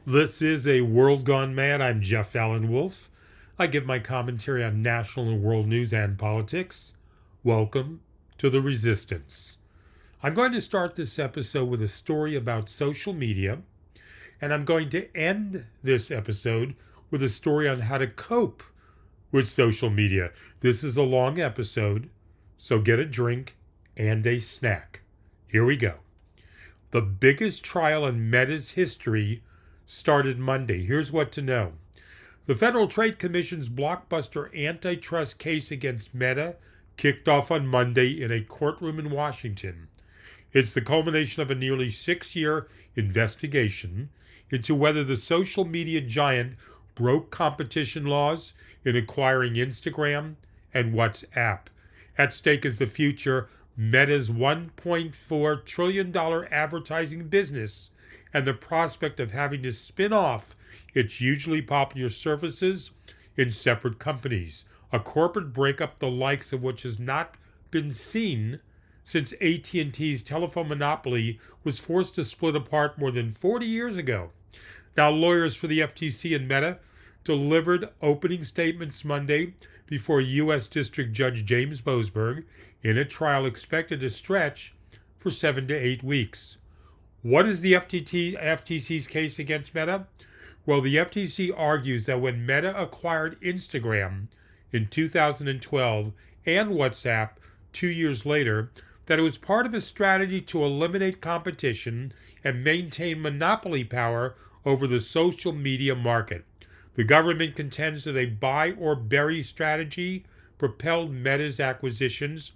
This is A World Gone Mad. I'm Jeff Allen Wolf. I give my commentary on national and world news and politics. Welcome to The Resistance. I'm going to start this episode with a story about social media, and I'm going to end this episode with a story on how to cope with social media. This is a long episode, so get a drink and a snack. Here we go. The biggest trial in Meta's history started Monday. Here's what to know. The Federal Trade Commission's blockbuster antitrust case against Meta kicked off on Monday in a courtroom in Washington. It's the culmination of a nearly 6-year investigation into whether the social media giant broke competition laws in acquiring Instagram and WhatsApp. At stake is the future Meta's $1.4 trillion advertising business and the prospect of having to spin off its hugely popular services in separate companies, a corporate breakup the likes of which has not been seen since AT&T's telephone monopoly was forced to split apart more than 40 years ago. Now, lawyers for the FTC and Meta delivered opening statements Monday before U.S. District Judge James Boasberg in a trial expected to stretch for 7 to 8 weeks. What is the FTC's case against Meta? Well, the FTC argues that when Meta acquired Instagram in 2012 and WhatsApp 2 years later, that it was part of a strategy to eliminate competition and maintain monopoly power over the social media market. The government contends that a buy or bury strategy propelled Meta's acquisitions,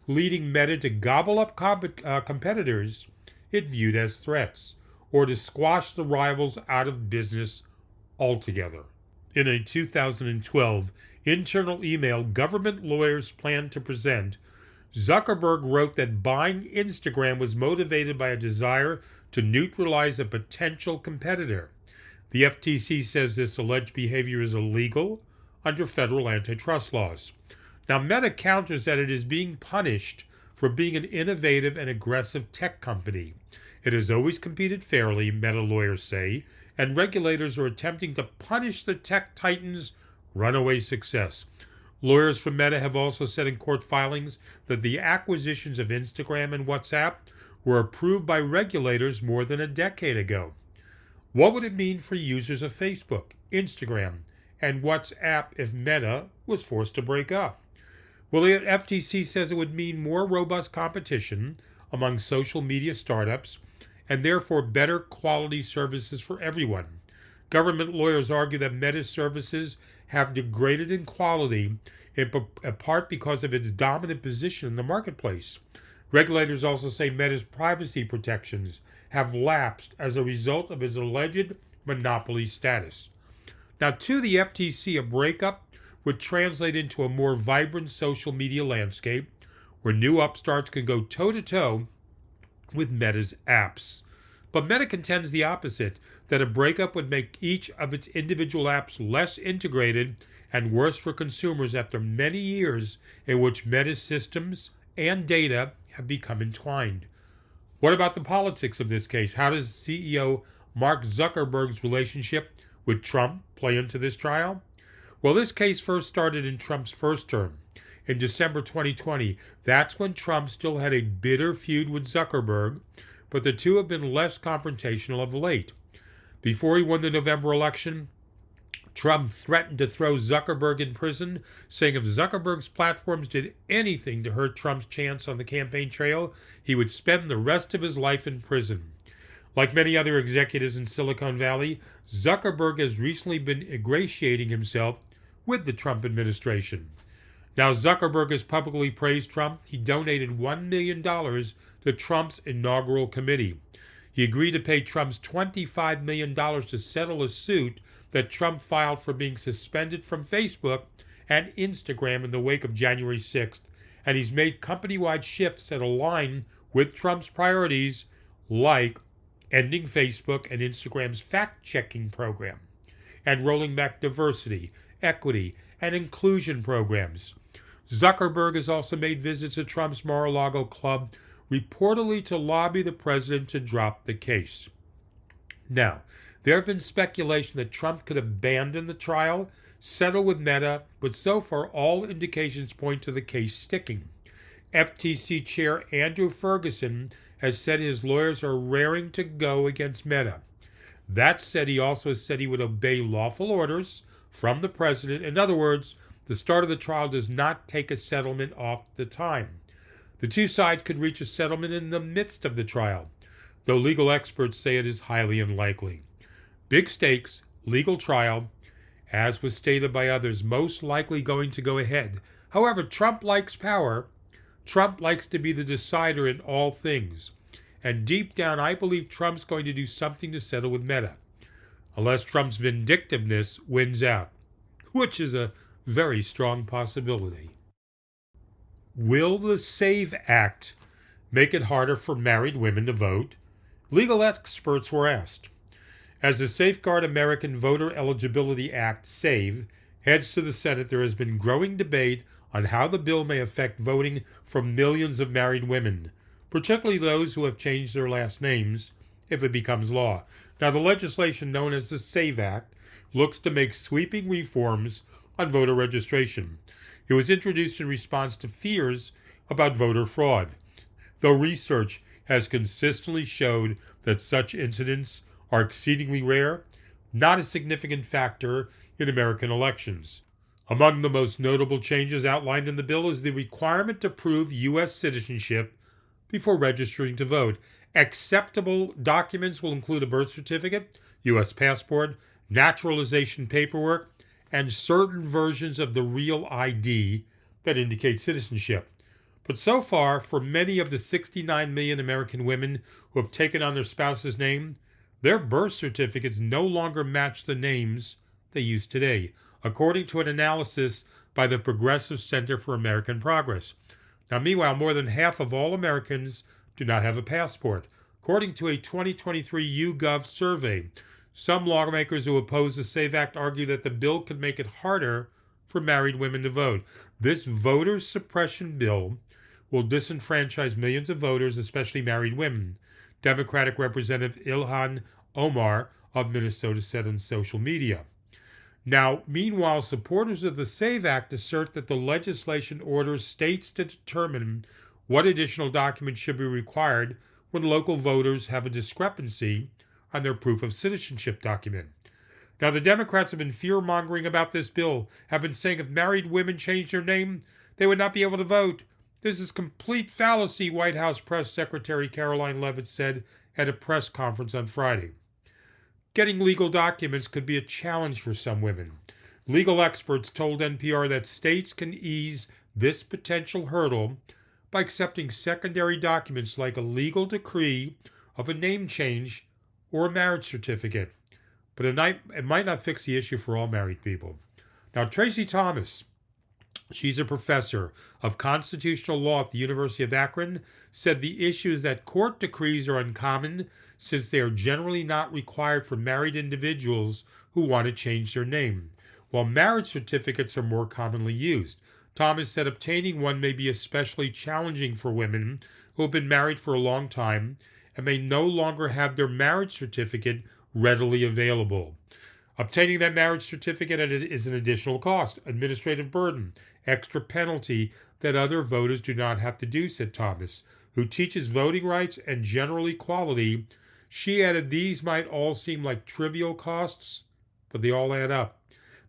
leading Meta to gobble up competitors it viewed as threats, or to squash the rivals out of business altogether. In a 2012 internal email government lawyers planned to present, Zuckerberg wrote that buying Instagram was motivated by a desire to neutralize a potential competitor. The FTC says this alleged behavior is illegal under federal antitrust laws. Now, Meta counters that it is being punished for being an innovative and aggressive tech company. It has always competed fairly, Meta lawyers say, and regulators are attempting to punish the tech titan's runaway success. Lawyers for Meta have also said in court filings that the acquisitions of Instagram and WhatsApp were approved by regulators more than a decade ago. What would it mean for users of Facebook, Instagram, and WhatsApp if Meta was forced to break up? Well, the FTC says it would mean more robust competition among social media startups and therefore better quality services for everyone. Government lawyers argue that Meta's services have degraded in quality, in part because of its dominant position in the marketplace. Regulators also say Meta's privacy protections have lapsed as a result of its alleged monopoly status. Now, to the FTC, a breakup would translate into a more vibrant social media landscape where new upstarts can go toe-to-toe with Meta's apps. But Meta contends the opposite, that a breakup would make each of its individual apps less integrated and worse for consumers after many years in which Meta's systems and data have become entwined. What about the politics of this case? How does CEO Mark Zuckerberg's relationship with Trump play into this trial? Well, this case first started in Trump's first term. In December 2020, that's when Trump still had a bitter feud with Zuckerberg, but the two have been less confrontational of late. Before he won the November election, Trump threatened to throw Zuckerberg in prison, saying if Zuckerberg's platforms did anything to hurt Trump's chance on the campaign trail, he would spend the rest of his life in prison. Like many other executives in Silicon Valley, Zuckerberg has recently been ingratiating himself with the Trump administration. Now, Zuckerberg has publicly praised Trump. He donated $1 million to Trump's inaugural committee. He agreed to pay Trump's $25 million to settle a suit that Trump filed for being suspended from Facebook and Instagram in the wake of January 6th, and he's made company-wide shifts that align with Trump's priorities, like ending Facebook and Instagram's fact-checking program, and rolling back diversity, equity, and inclusion programs. Zuckerberg has also made visits to Trump's Mar-a-Lago club, reportedly to lobby the president to drop the case. Now, There have been speculation that Trump could abandon the trial, settle with Meta, but so far all indications point to the case sticking. FTC Chair Andrew Ferguson has said his lawyers are raring to go against Meta. That said, he also said he would obey lawful orders from the president. In other words, the start of the trial does not take a settlement off the time. The two sides could reach a settlement in the midst of the trial, though legal experts say it is highly unlikely. Big stakes, legal trial, as was stated by others, most likely going to go ahead. However, Trump likes power. Trump likes to be the decider in all things. And deep down, I believe Trump's going to do something to settle with Meta, unless Trump's vindictiveness wins out, which is a very strong possibility. Will the SAVE Act make it harder for married women to vote? Legal experts were asked. As the Safeguard American Voter Eligibility Act, SAVE, heads to the Senate, there has been growing debate on how the bill may affect voting for millions of married women, particularly those who have changed their last names, if it becomes law. Now, the legislation known as the SAVE Act looks to make sweeping reforms on voter registration. It was introduced in response to fears about voter fraud, though research has consistently showed that such incidents are exceedingly rare, not a significant factor in American elections. Among the most notable changes outlined in the bill is the requirement to prove U.S. citizenship before registering to vote. Acceptable documents will include a birth certificate, U.S. passport, naturalization paperwork, and certain versions of the real ID that indicate citizenship. But so far, for many of the 69 million American women who have taken on their spouse's name, their birth certificates no longer match the names they use today, according to an analysis by the Progressive Center for American Progress. Now, meanwhile, more than half of all Americans do not have a passport, according to a 2023 YouGov survey. Some lawmakers who oppose the SAVE Act argue that the bill could make it harder for married women to vote. This voter suppression bill will disenfranchise millions of voters, especially married women, Democratic Representative Ilhan Omar of Minnesota said on social media. Now, meanwhile, supporters of the SAVE Act assert that the legislation orders states to determine what additional documents should be required when local voters have a discrepancy on their proof of citizenship document. Now, the Democrats have been fear-mongering about this bill, have been saying if married women changed their name, they would not be able to vote. This is complete fallacy, White House Press Secretary Caroline Leavitt said at a press conference on Friday. Getting legal documents could be a challenge for some women. Legal experts told NPR that states can ease this potential hurdle by accepting secondary documents like a legal decree of a name change or a marriage certificate. But it might not fix the issue for all married people. Now, Tracy Thomas, she's a professor of constitutional law at the University of Akron, said the issue is that court decrees are uncommon since they are generally not required for married individuals who want to change their name, while marriage certificates are more commonly used. Thomas said obtaining one may be especially challenging for women who have been married for a long time and may no longer have their marriage certificate readily available. Obtaining that marriage certificate is an additional cost, administrative burden, extra penalty that other voters do not have to do, said Thomas, who teaches voting rights and general equality. She added these might all seem like trivial costs, but they all add up.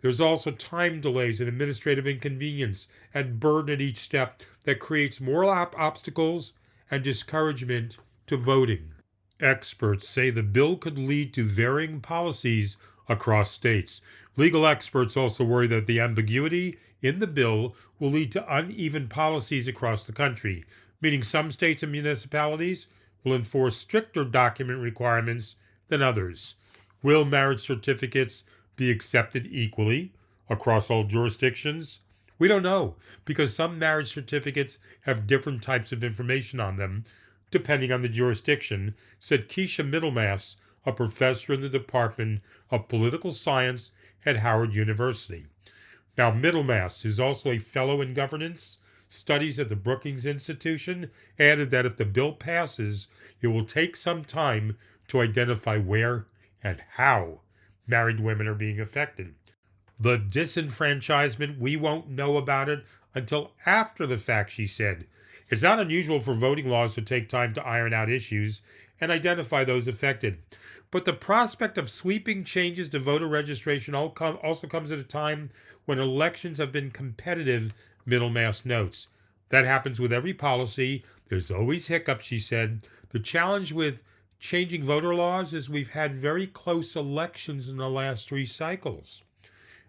There's also time delays and administrative inconvenience and burden at each step that creates more obstacles and discouragement to voting. Experts say the bill could lead to varying policies across states. Legal experts also worry that the ambiguity in the bill will lead to uneven policies across the country, meaning some states and municipalities will enforce stricter document requirements than others. Will marriage certificates be accepted equally across all jurisdictions? We don't know, because some marriage certificates have different types of information on them, depending on the jurisdiction, said Keisha Middlemass, a professor in the Department of Political Science at Howard University. Now, Middlemass, who's also a fellow in governance studies at the Brookings Institution, added that if the bill passes, it will take some time to identify where and how married women are being affected. The disenfranchisement, we won't know about it until after the fact, she said. It's not unusual for voting laws to take time to iron out issues and identify those affected. But the prospect of sweeping changes to voter registration also comes at a time when elections have been competitive, Middlemass notes. That happens with every policy. There's always hiccups, she said. The challenge with changing voter laws is we've had very close elections in the last 3 cycles.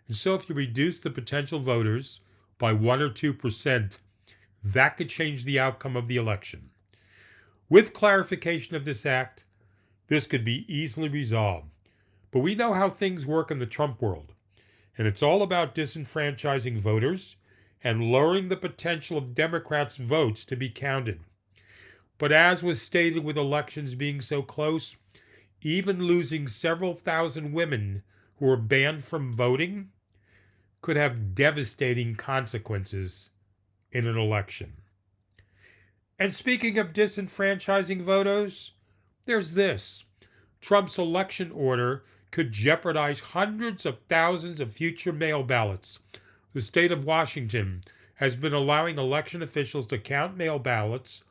And so if you reduce the potential voters by 1 or 2%, that could change the outcome of the election. With clarification of this act, this could be easily resolved. But we know how things work in the Trump world, and it's all about disenfranchising voters and lowering the potential of Democrats' votes to be counted. But as was stated with elections being so close, even losing several thousand women who are banned from voting could have devastating consequences in an election. And speaking of disenfranchising voters, there's this. Trump's election order could jeopardize hundreds of thousands of future mail ballots. The state of Washington has been allowing election officials to count mail ballots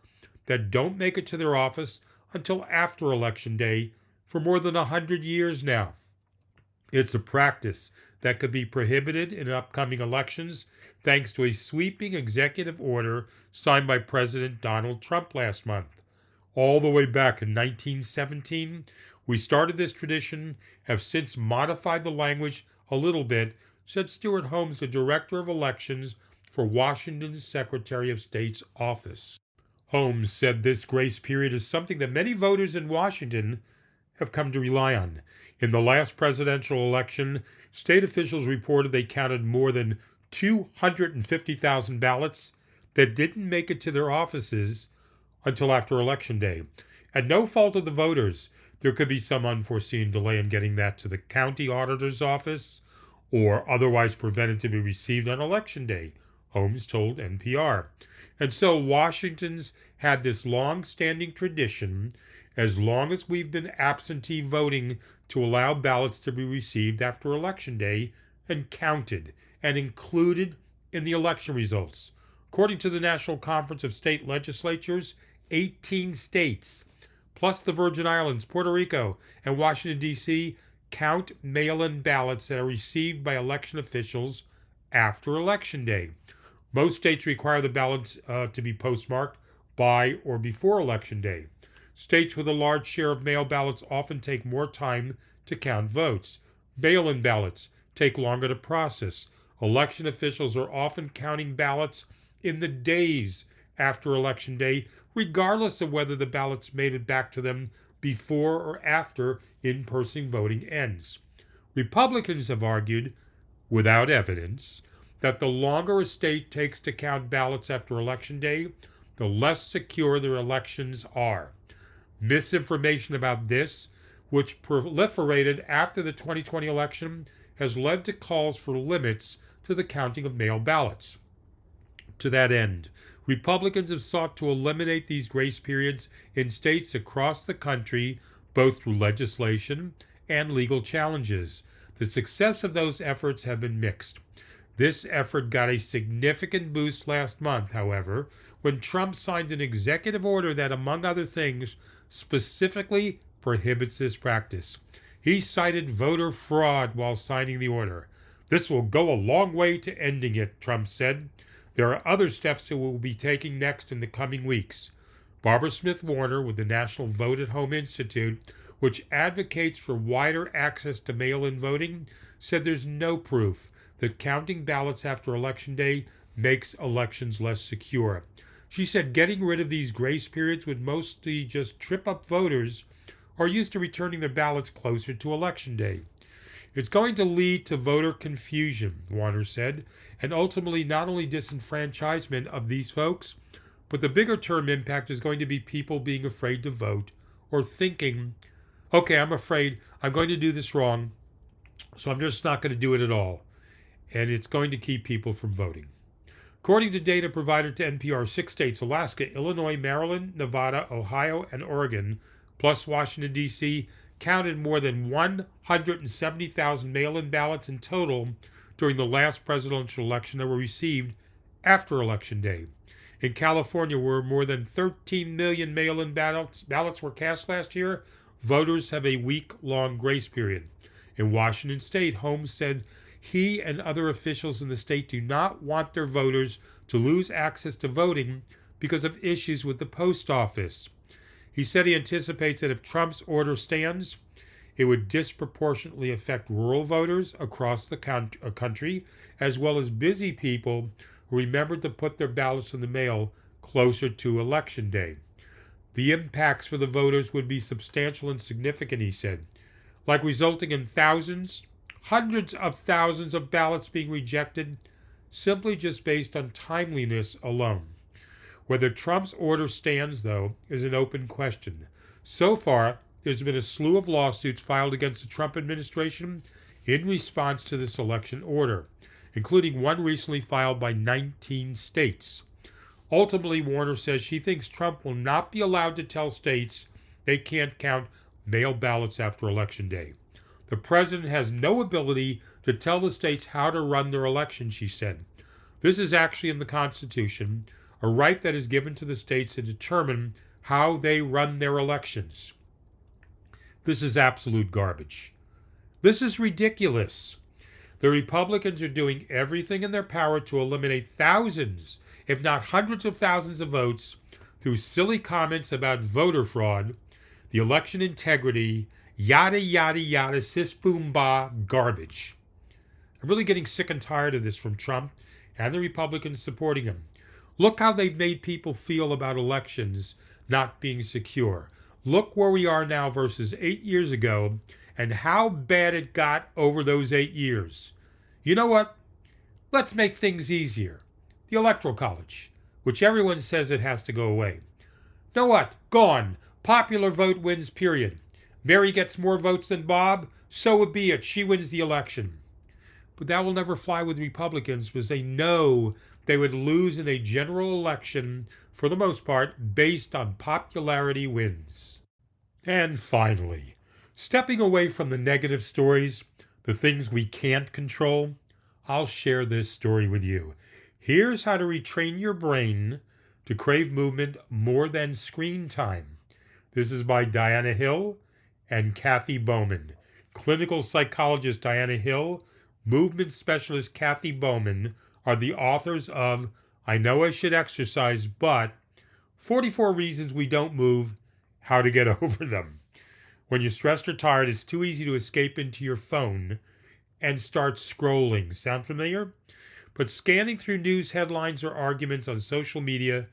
that don't make it to their office until after Election Day for more than 100 years now. It's a practice that could be prohibited in upcoming elections thanks to a sweeping executive order signed by President Donald Trump last month. All the way back in 1917, we started this tradition, have since modified the language a little bit, said Stuart Holmes, the Director of Elections for Washington's Secretary of State's office. Holmes said this grace period is something that many voters in Washington have come to rely on. In the last presidential election, state officials reported they counted more than 250,000 ballots that didn't make it to their offices until after Election Day. At no fault of the voters, there could be some unforeseen delay in getting that to the county auditor's office or otherwise prevented to be received on Election Day, Holmes told NPR. And so Washington's had this long-standing tradition, as long as we've been absentee voting, to allow ballots to be received after Election Day and counted and included in the election results. According to the National Conference of State Legislatures, 18 states, plus the Virgin Islands, Puerto Rico, and Washington, D.C., count mail-in ballots that are received by election officials after Election Day. Most states require the ballots to be postmarked by or before Election Day. States with a large share of mail ballots often take more time to count votes. Mail-in ballots take longer to process. Election officials are often counting ballots in the days after Election Day, regardless of whether the ballots made it back to them before or after in-person voting ends. Republicans have argued, without evidence, that the longer a state takes to count ballots after Election Day, the less secure their elections are. Misinformation about this, which proliferated after the 2020 election, has led to calls for limits to the counting of mail ballots. To that end, Republicans have sought to eliminate these grace periods in states across the country, both through legislation and legal challenges. The success of those efforts have been mixed. This effort got a significant boost last month, however, when Trump signed an executive order that, among other things, specifically prohibits this practice. He cited voter fraud while signing the order. This will go a long way to ending it, Trump said. There are other steps that we'll be taking next in the coming weeks. Barbara Smith Warner with the National Vote at Home Institute, which advocates for wider access to mail-in voting, said there's no proof that counting ballots after Election Day makes elections less secure. She said getting rid of these grace periods would mostly just trip up voters or used to returning their ballots closer to Election Day. It's going to lead to voter confusion, Warner said, and ultimately not only disenfranchisement of these folks, but the bigger term impact is going to be people being afraid to vote or thinking, okay, I'm afraid I'm going to do this wrong, so I'm just not going to do it at all. And it's going to keep people from voting. According to data provided to NPR, 6 states, Alaska, Illinois, Maryland, Nevada, Ohio, and Oregon, plus Washington, D.C., counted more than 170,000 mail-in ballots in total during the last presidential election that were received after Election Day. In California, where more than 13 million mail-in ballots were cast last year, voters have a week-long grace period. In Washington State, Holmes said he and other officials in the state do not want their voters to lose access to voting because of issues with the post office. He said he anticipates that if Trump's order stands, it would disproportionately affect rural voters across the country, as well as busy people who remembered to put their ballots in the mail closer to Election Day. The impacts for the voters would be substantial and significant, he said, like resulting in thousands, hundreds of thousands of ballots being rejected simply just based on timeliness alone. Whether Trump's order stands, though, is an open question. So far, there's been a slew of lawsuits filed against the Trump administration in response to this election order, including one recently filed by 19 states. Ultimately, Warner says she thinks Trump will not be allowed to tell states they can't count mail ballots after Election Day. The president has no ability to tell the states how to run their elections, she said. This is actually in the Constitution, a right that is given to the states to determine how they run their elections. This is absolute garbage. This is ridiculous. The Republicans are doing everything in their power to eliminate thousands, if not hundreds of thousands of votes through silly comments about voter fraud, the election integrity, yada, yada, yada, sis, boom, bah, garbage. I'm really getting sick and tired of this from Trump and the Republicans supporting him. Look how they've made people feel about elections not being secure. Look where we are now versus 8 years ago and how bad it got over those 8 years. You know what? Let's make things easier. The Electoral College, which everyone says it has to go away. Know what? Gone. Popular vote wins, period. Mary gets more votes than Bob, so it be it. She wins the election. But that will never fly with Republicans because they know they would lose in a general election, for the most part, based on popularity wins. And finally, stepping away from the negative stories, the things we can't control, I'll share this story with you. Here's how to retrain your brain to crave movement more than screen time. This is by Diana Hill and Kathy Bowman. Clinical psychologist Diana Hill, movement specialist Kathy Bowman are the authors of I Know I Should Exercise, but 44 Reasons We Don't Move, How to Get Over Them. When you're stressed or tired, it's too easy to escape into your phone and start scrolling. Sound familiar? But scanning through news headlines or arguments on social media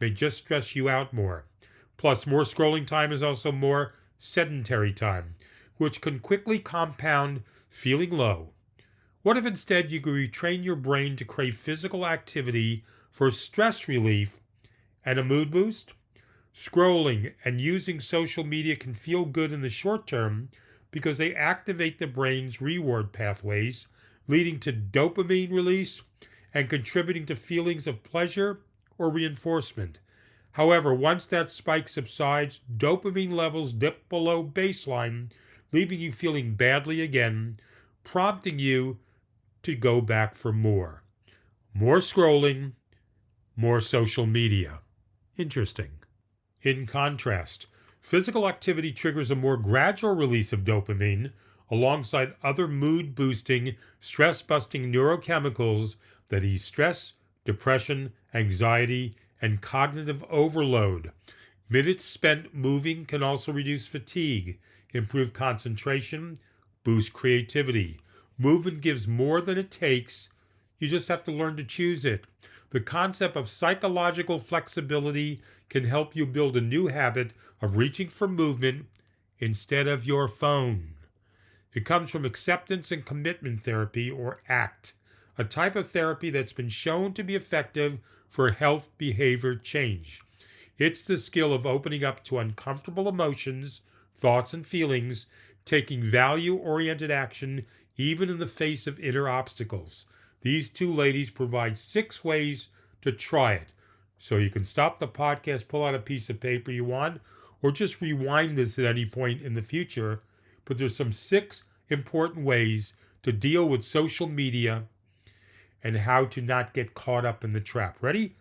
may just stress you out more. Plus, more scrolling time is also more sedentary time, which can quickly compound feeling low. What if instead you could retrain your brain to crave physical activity for stress relief and a mood boost? Scrolling and using social media can feel good in the short term because they activate the brain's reward pathways, leading to dopamine release and contributing to feelings of pleasure or reinforcement. However, once that spike subsides, dopamine levels dip below baseline, leaving you feeling badly again, prompting you to go back for more. More scrolling, more social media. Interesting. In contrast, physical activity triggers a more gradual release of dopamine alongside other mood-boosting, stress-busting neurochemicals that ease stress, depression, anxiety, and cognitive overload. Minutes spent moving can also reduce fatigue, improve concentration, boost creativity. Movement gives more than it takes. You just have to learn to choose it. The concept of psychological flexibility can help you build a new habit of reaching for movement instead of your phone. It comes from acceptance and commitment therapy, or ACT, a type of therapy that's been shown to be effective for health behavior change. It's the skill of opening up to uncomfortable emotions, thoughts, and feelings, taking value-oriented action even in the face of inner obstacles. These two ladies provide 6 ways to try it. So you can stop the podcast, pull out a piece of paper you want, or just rewind this at any point in the future. But there's some 6 important ways to deal with social media and how to not get caught up in the trap. Ready?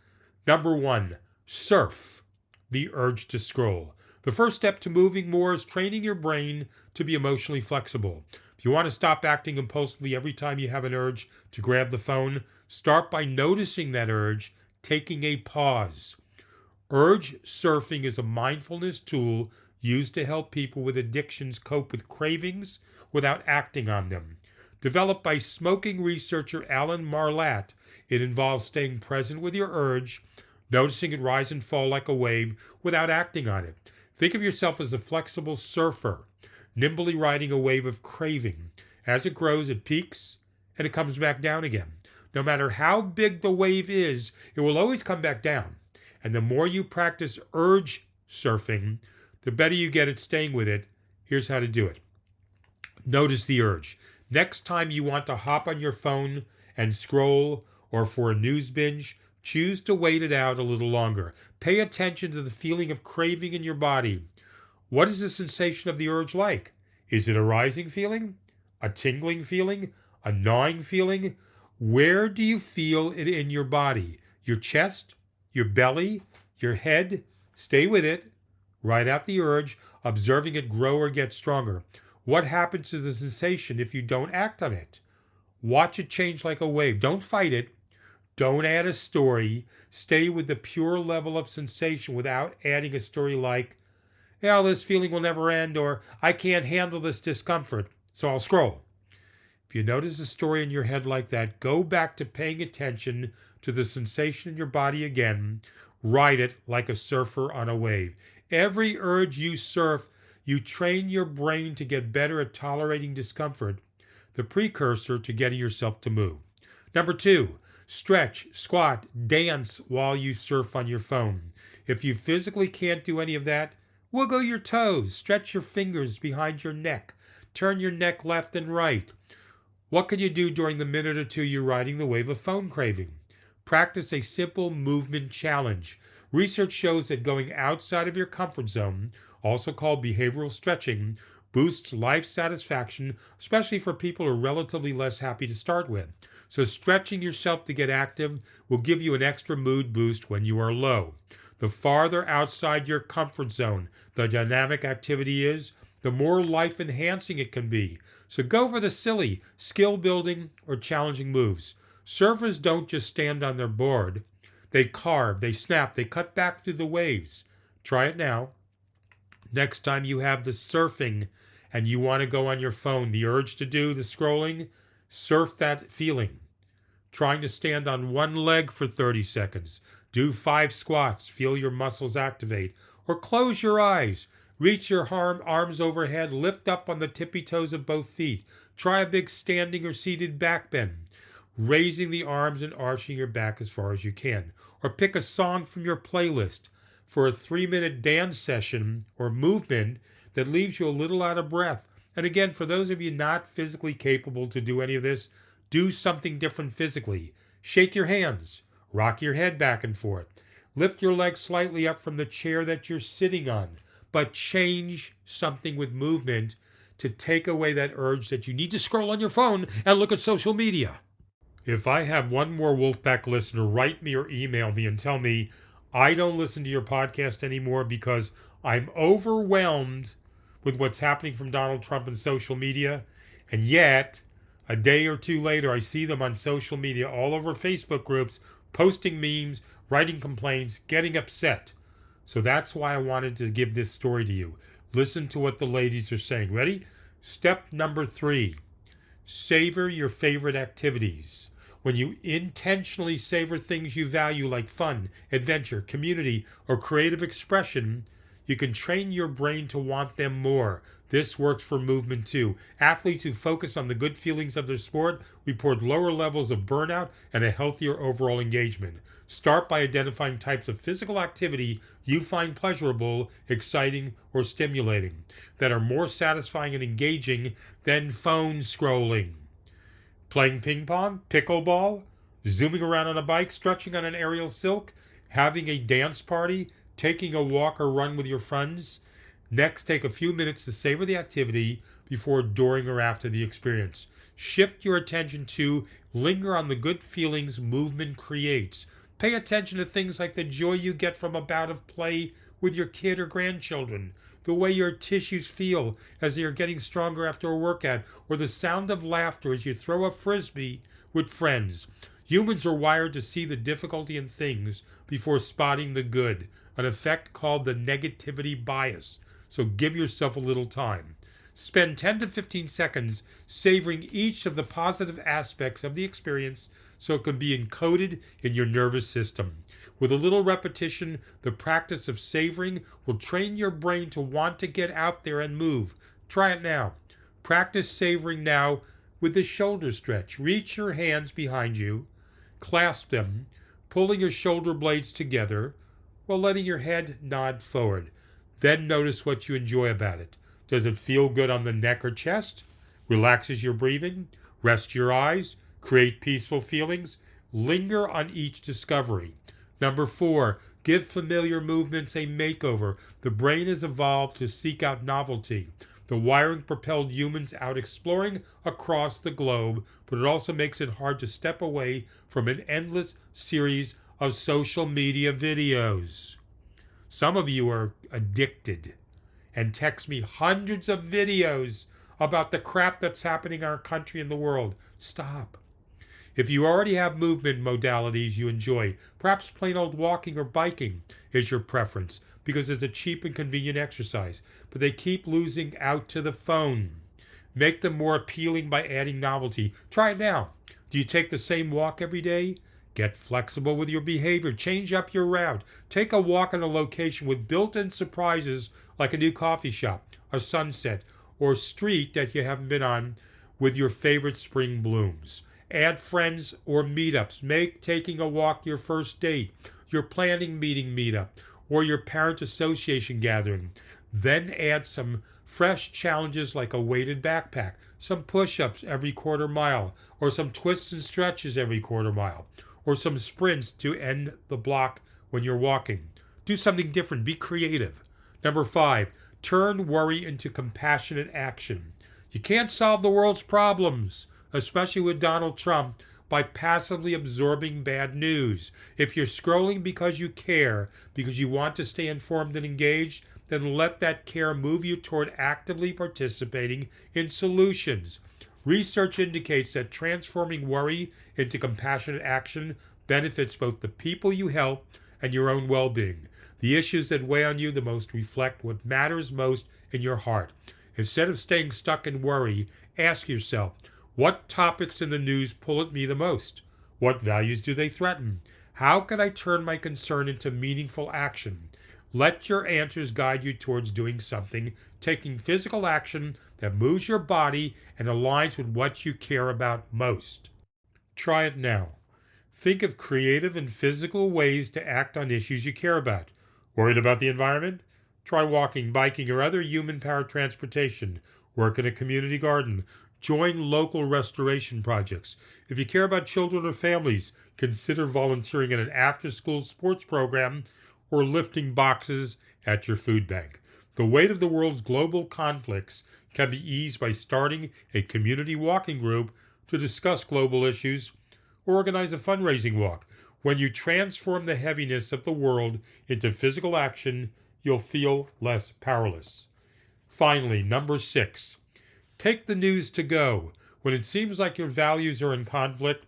Number 1, surf the urge to scroll. The first step to moving more is training your brain to be emotionally flexible. If you want to stop acting impulsively every time you have an urge to grab the phone, start by noticing that urge, taking a pause. Urge surfing is a mindfulness tool used to help people with addictions cope with cravings without acting on them. Developed by smoking researcher Alan Marlatt, it involves staying present with your urge, noticing it rise and fall like a wave without acting on it. Think of yourself as a flexible surfer, nimbly riding a wave of craving. As it grows, it peaks and it comes back down again. No matter how big the wave is, it will always come back down. And the more you practice urge surfing, the better you get at staying with it. Here's how to do it. Notice the urge. Next time you want to hop on your phone and scroll, or for a news binge, choose to wait it out a little longer. Pay attention to the feeling of craving in your body. What is the sensation of the urge like? Is it a rising feeling? A tingling feeling? A gnawing feeling? Where do you feel it in your body? Your chest? Your belly? Your head? Stay with it. Ride out the urge, observing it grow or get stronger. What happens to the sensation if you don't act on it? Watch it change like a wave. Don't fight it. Don't add a story. Stay with the pure level of sensation without adding a story like, "Yeah, this feeling will never end," or "I can't handle this discomfort, so I'll scroll." If you notice a story in your head like that, go back to paying attention to the sensation in your body again. Ride it like a surfer on a wave. Every urge you surf, you train your brain to get better at tolerating discomfort, the precursor to getting yourself to move. Number 2, stretch, squat, dance while you surf on your phone. If you physically can't do any of that, wiggle your toes, stretch your fingers behind your neck, turn your neck left and right. What can you do during the minute or two you're riding the wave of phone craving? Practice a simple movement challenge. Research shows that going outside of your comfort zone, also called behavioral stretching, boosts life satisfaction, especially for people who are relatively less happy to start with. So stretching yourself to get active will give you an extra mood boost when you are low. The farther outside your comfort zone the dynamic activity is, the more life-enhancing it can be. So go for the silly, skill-building, or challenging moves. Surfers don't just stand on their board. They carve, they snap, they cut back through the waves. Try it now. Next time you have the surfing and you want to go on your phone, the urge to do the scrolling, surf that feeling. Trying to stand on one leg for 30 seconds. Do 5 squats, feel your muscles activate. Or close your eyes. Reach your arms overhead, lift up on the tippy toes of both feet. Try a big standing or seated back bend, raising the arms and arching your back as far as you can. Or pick a song from your playlist for a 3-minute dance session or movement that leaves you a little out of breath. And again, for those of you not physically capable to do any of this, do something different physically. Shake your hands, rock your head back and forth, lift your legs slightly up from the chair that you're sitting on, but change something with movement to take away that urge that you need to scroll on your phone and look at social media. If I have one more Wolfpack listener write me or email me and tell me I don't listen to your podcast anymore because I'm overwhelmed with what's happening from Donald Trump and social media, and yet a day or two later I see them on social media all over Facebook groups posting memes, writing complaints, getting upset. So that's why I wanted to give this story to you. Listen to what the ladies are saying. Ready? Step number 3, savor your favorite activities. When you intentionally savor things you value like fun, adventure, community, or creative expression, you can train your brain to want them more. This works for movement too. Athletes who focus on the good feelings of their sport report lower levels of burnout and a healthier overall engagement. Start by identifying types of physical activity you find pleasurable, exciting, or stimulating that are more satisfying and engaging than phone scrolling. Playing ping pong, pickleball, zooming around on a bike, stretching on an aerial silk, having a dance party, taking a walk or run with your friends. Next, take a few minutes to savor the activity before, during, or after the experience. Shift your attention to, linger on the good feelings movement creates. Pay attention to things like the joy you get from a bout of play with your kid or grandchildren, the way your tissues feel as they are getting stronger after a workout, or the sound of laughter as you throw a frisbee with friends. Humans are wired to see the difficulty in things before spotting the good, an effect called the negativity bias. So give yourself a little time. Spend 10 to 15 seconds savoring each of the positive aspects of the experience so it can be encoded in your nervous system. With a little repetition, the practice of savoring will train your brain to want to get out there and move. Try it now. Practice savoring now with the shoulder stretch. Reach your hands behind you, clasp them, pulling your shoulder blades together while letting your head nod forward. Then notice what you enjoy about it. Does it feel good on the neck or chest? Relaxes your breathing? Rest your eyes? Create peaceful feelings? Linger on each discovery. Number 4, give familiar movements a makeover. The brain has evolved to seek out novelty. The wiring propelled humans out exploring across the globe, but it also makes it hard to step away from an endless series of social media videos. Some of you are addicted and text me hundreds of videos about the crap that's happening in our country and the world. Stop. If you already have movement modalities you enjoy, perhaps plain old walking or biking is your preference because it's a cheap and convenient exercise, but they keep losing out to the phone. Make them more appealing by adding novelty. Try it now. Do you take the same walk every day? Get flexible with your behavior. Change up your route. Take a walk in a location with built-in surprises like a new coffee shop, a sunset, or a street that you haven't been on with your favorite spring blooms. Add friends or meetups. Make taking a walk your first date, your planning meeting meetup, or your parent association gathering. Then add some fresh challenges like a weighted backpack, some push-ups every quarter mile, or some twists and stretches every quarter mile, or some sprints to end the block when you're walking. Do something different. Be creative. Number 5, turn worry into compassionate action. You can't solve the world's problems, especially with Donald Trump, by passively absorbing bad news. If you're scrolling because you care, because you want to stay informed and engaged, then let that care move you toward actively participating in solutions. Research indicates that transforming worry into compassionate action benefits both the people you help and your own well-being. The issues that weigh on you the most reflect what matters most in your heart. Instead of staying stuck in worry, ask yourself, what topics in the news pull at me the most? What values do they threaten? How can I turn my concern into meaningful action? Let your answers guide you towards doing something, taking physical action that moves your body and aligns with what you care about most. Try it now. Think of creative and physical ways to act on issues you care about. Worried about the environment? Try walking, biking, or other human-powered transportation. Work in a community garden. Join local restoration projects. If you care about children or families, consider volunteering in an after-school sports program or lifting boxes at your food bank. The weight of the world's global conflicts can be eased by starting a community walking group to discuss global issues or organize a fundraising walk. When you transform the heaviness of the world into physical action, you'll feel less powerless. Finally, number 6, take the news to go. When it seems like your values are in conflict,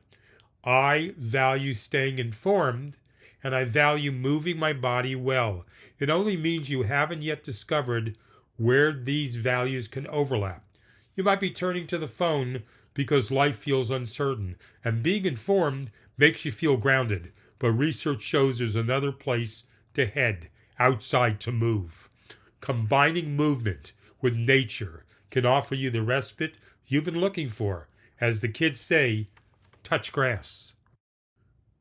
I value staying informed and I value moving my body well. It only means you haven't yet discovered where these values can overlap. You might be turning to the phone because life feels uncertain, and being informed makes you feel grounded. But research shows there's another place to head, outside to move. Combining movement with nature can offer you the respite you've been looking for. As the kids say, touch grass.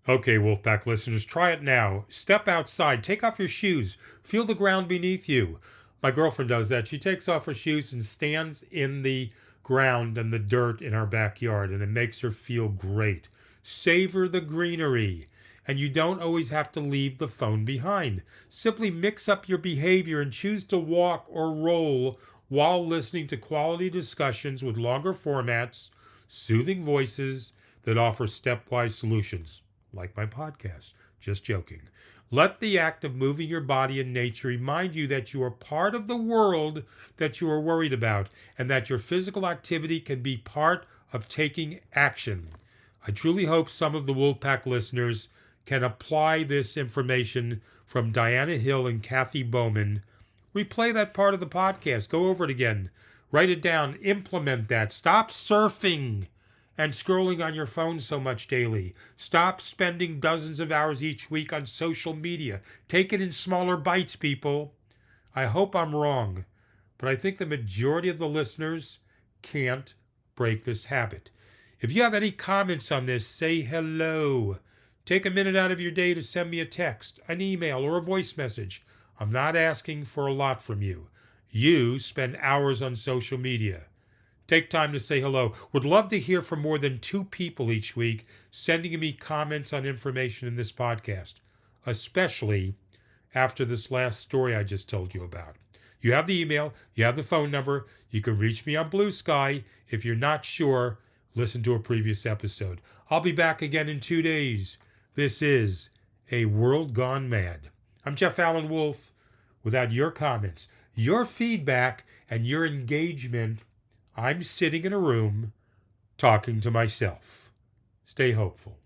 Okay, Wolfpack listeners, try it now. Step outside, take off your shoes, feel the ground beneath you. My girlfriend does that. She takes off her shoes and stands in the ground and the dirt in our backyard, and it makes her feel great. Savor the greenery. and you don't always have to leave the phone behind. Simply mix up your behavior and choose to walk or roll while listening to quality discussions with longer formats, soothing voices that offer stepwise solutions, like my podcast. Just joking. Let the act of moving your body in nature remind you that you are part of the world that you are worried about, and that your physical activity can be part of taking action. I truly hope some of the Wolfpack listeners can apply this information from Diana Hill and Kathy Bowman. Replay that part of the podcast. Go over it again. Write it down. Implement that. Stop surfing and scrolling on your phone so much daily. Stop spending dozens of hours each week on social media. Take it in smaller bites, people. I hope I'm wrong, but I think the majority of the listeners can't break this habit. If you have any comments on this, say hello. Take a minute out of your day to send me a text, an email, or a voice message. I'm not asking for a lot from you. You spend hours on social media. Take time to say hello. Would love to hear from more than 2 people each week sending me comments on information in this podcast, especially after this last story I just told you about. You have the email, you have the phone number, you can reach me on Blue Sky. If you're not sure, listen to a previous episode. I'll be back again in 2 days. This is A World Gone Mad. I'm Jeff Allen Wolf. Without your comments, your feedback, and your engagement, I'm sitting in a room talking to myself. Stay hopeful.